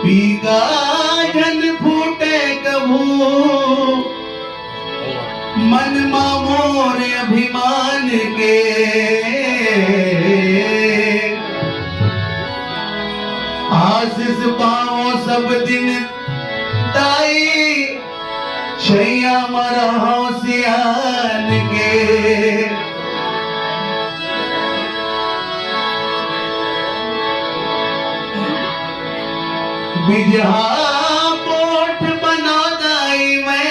पीका जन फूटे कभू मन मोर अभिमान के आशीष पाओ सब दिन दाई छैया मरा सियान के बिजहा पोठ बना दाई मैं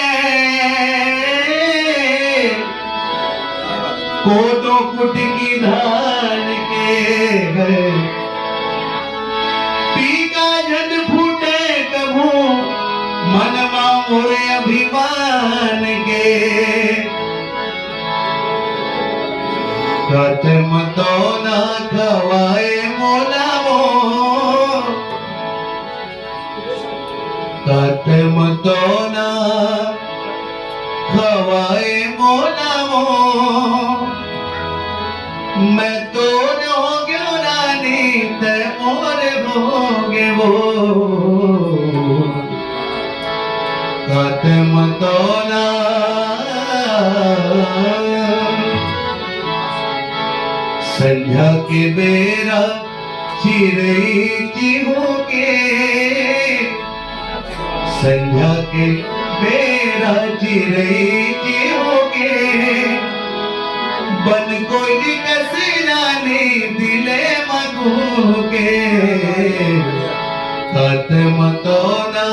कोदो कुट की धान के पीका झट फूटे कभू मनवा मोरे अभिमान के कतम तो ना खवाए मोलावो कतम तो ना खवाए मोलावो मैं तो न हो गयो रानी ते मोर होगे वो कतम तो ना संध्या के बेरा चिरई चिहोगे संध्या के बेरा चिरई चिहोगे बन कोई कसीरानी दिले मगोगे खत्म तो ना